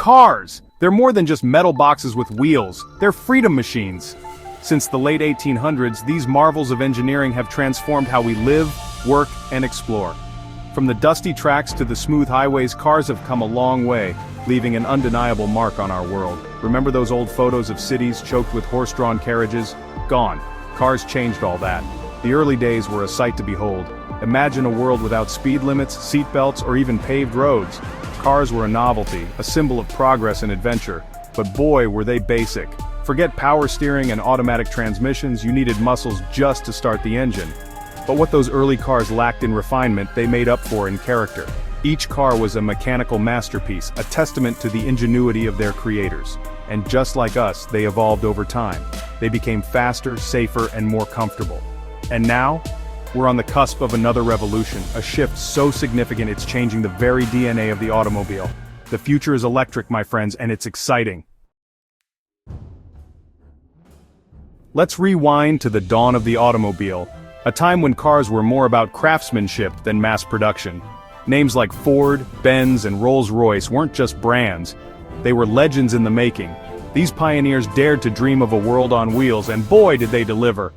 cars! They're more than just metal boxes with wheels, they're freedom machines. Since the late 1800s, these marvels of engineering have transformed how we live, work, and explore. From the dusty tracks to the smooth highways, cars have come a long way, leaving an undeniable mark on our world. Remember those old photos of cities choked with horse-drawn carriages? Gone. Cars changed all that. The early days were a sight to behold. Imagine a world without speed limits, seatbelts, or even paved roads. Cars were a novelty, a symbol of progress and adventure. But boy, were they basic. Forget power steering and automatic transmissions, you needed muscles just to start the engine. But what those early cars lacked in refinement, they made up for in character. Each car was a mechanical masterpiece, a testament to the ingenuity of their creators. And just like us, they evolved over time. They became faster, safer, and more comfortable. And now, we're on the cusp of another revolution, a shift so significant it's changing the very DNA of the automobile. The future is electric, my friends, and it's exciting. Let's rewind to the dawn of the automobile, a time when cars were more about craftsmanship than mass production. Names like Ford, Benz, and Rolls-Royce weren't just brands, they were legends in the making. These pioneers dared to dream of a world on wheels, and boy did they deliver.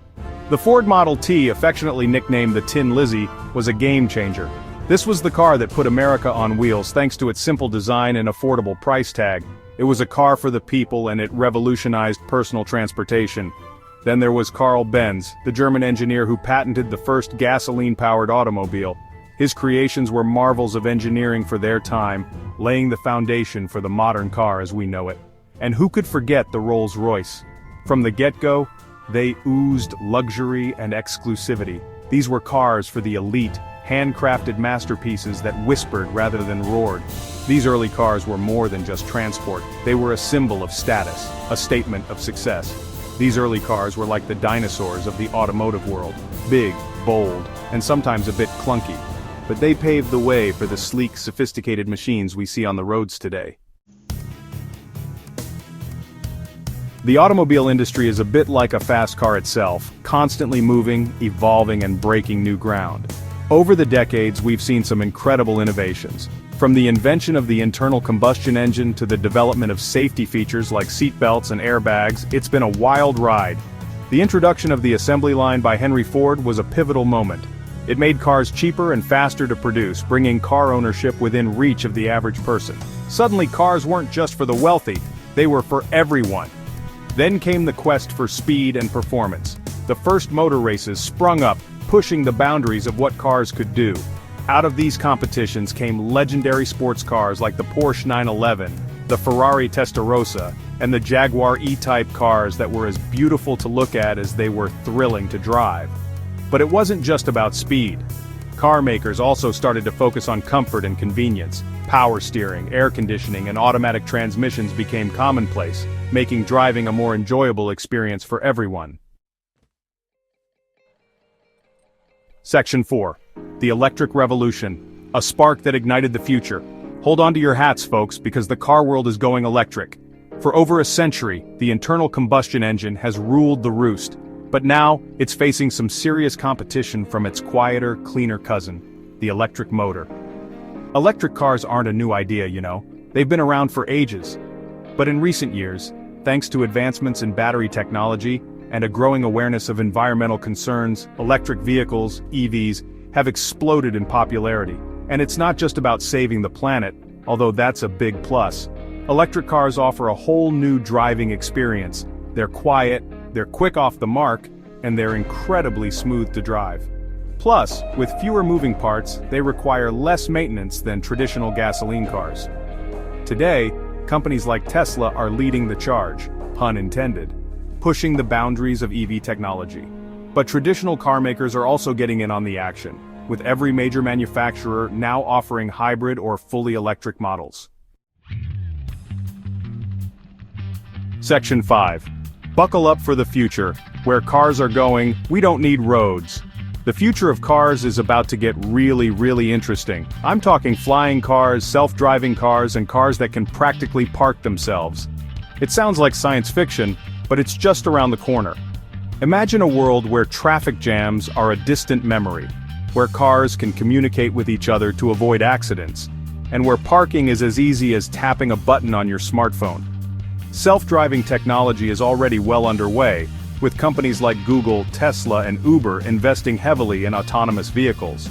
The Ford Model T, affectionately nicknamed the Tin Lizzie, was a game-changer. This was the car that put America on wheels thanks to its simple design and affordable price tag. It was a car for the people and it revolutionized personal transportation. Then there was Carl Benz, the German engineer who patented the first gasoline-powered automobile. His creations were marvels of engineering for their time, laying the foundation for the modern car as we know it. And who could forget the Rolls-Royce? From the get-go, they oozed luxury and exclusivity. These were cars for the elite, handcrafted masterpieces that whispered rather than roared. These early cars were more than just transport, they were a symbol of status, a statement of success. These early cars were like the dinosaurs of the automotive world, big, bold, and sometimes a bit clunky. But they paved the way for the sleek, sophisticated machines we see on the roads today. The automobile industry is a bit like a fast car itself, constantly moving, evolving, and breaking new ground. Over the decades, we've seen some incredible innovations. From the invention of the internal combustion engine to the development of safety features like seatbelts and airbags, it's been a wild ride. The introduction of the assembly line by Henry Ford was a pivotal moment. It made cars cheaper and faster to produce, bringing car ownership within reach of the average person. Suddenly, cars weren't just for the wealthy, they were for everyone. Then came the quest for speed and performance. The first motor races sprung up, pushing the boundaries of what cars could do. Out of these competitions came legendary sports cars like the Porsche 911, the Ferrari Testarossa, and the Jaguar E-Type cars that were as beautiful to look at as they were thrilling to drive. But it wasn't just about speed. Car makers also started to focus on comfort and convenience. Power steering, air conditioning, and automatic transmissions became commonplace, making driving a more enjoyable experience for everyone. Section 4. The Electric Revolution. A spark that ignited the future. Hold on to your hats, folks, because the car world is going electric. For over a century, the internal combustion engine has ruled the roost. But now, it's facing some serious competition from its quieter, cleaner cousin, the electric motor. Electric cars aren't a new idea, you know. They've been around for ages. But in recent years, thanks to advancements in battery technology and a growing awareness of environmental concerns, electric vehicles, EVs, have exploded in popularity. And it's not just about saving the planet, although that's a big plus. Electric cars offer a whole new driving experience. They're quiet, they're quick off the mark, and they're incredibly smooth to drive. Plus, with fewer moving parts, they require less maintenance than traditional gasoline cars. Today, companies like Tesla are leading the charge, pun intended, pushing the boundaries of EV technology. But traditional car makers are also getting in on the action, with every major manufacturer now offering hybrid or fully electric models. Section 5. Buckle up for the future. Where cars are going, we don't need roads. The future of cars is about to get really interesting. I'm talking flying cars, self-driving cars, and cars that can practically park themselves. It sounds like science fiction, but it's just around the corner. Imagine a world where traffic jams are a distant memory, where cars can communicate with each other to avoid accidents, and where parking is as easy as tapping a button on your smartphone. Self-driving technology is already well underway, with companies like Google, Tesla, and Uber investing heavily in autonomous vehicles.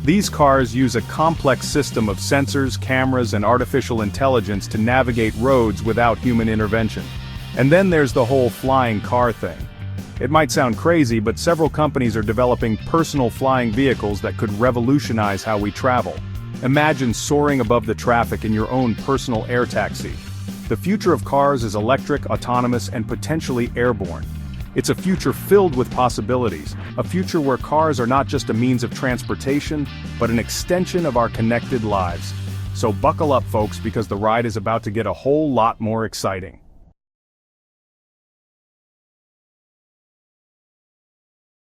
These cars use a complex system of sensors, cameras, and artificial intelligence to navigate roads without human intervention. And then there's the whole flying car thing. It might sound crazy, but several companies are developing personal flying vehicles that could revolutionize how we travel. Imagine soaring above the traffic in your own personal air taxi. The future of cars is electric, autonomous, and potentially airborne. It's a future filled with possibilities, a future where cars are not just a means of transportation, but an extension of our connected lives. So buckle up, folks, because the ride is about to get a whole lot more exciting.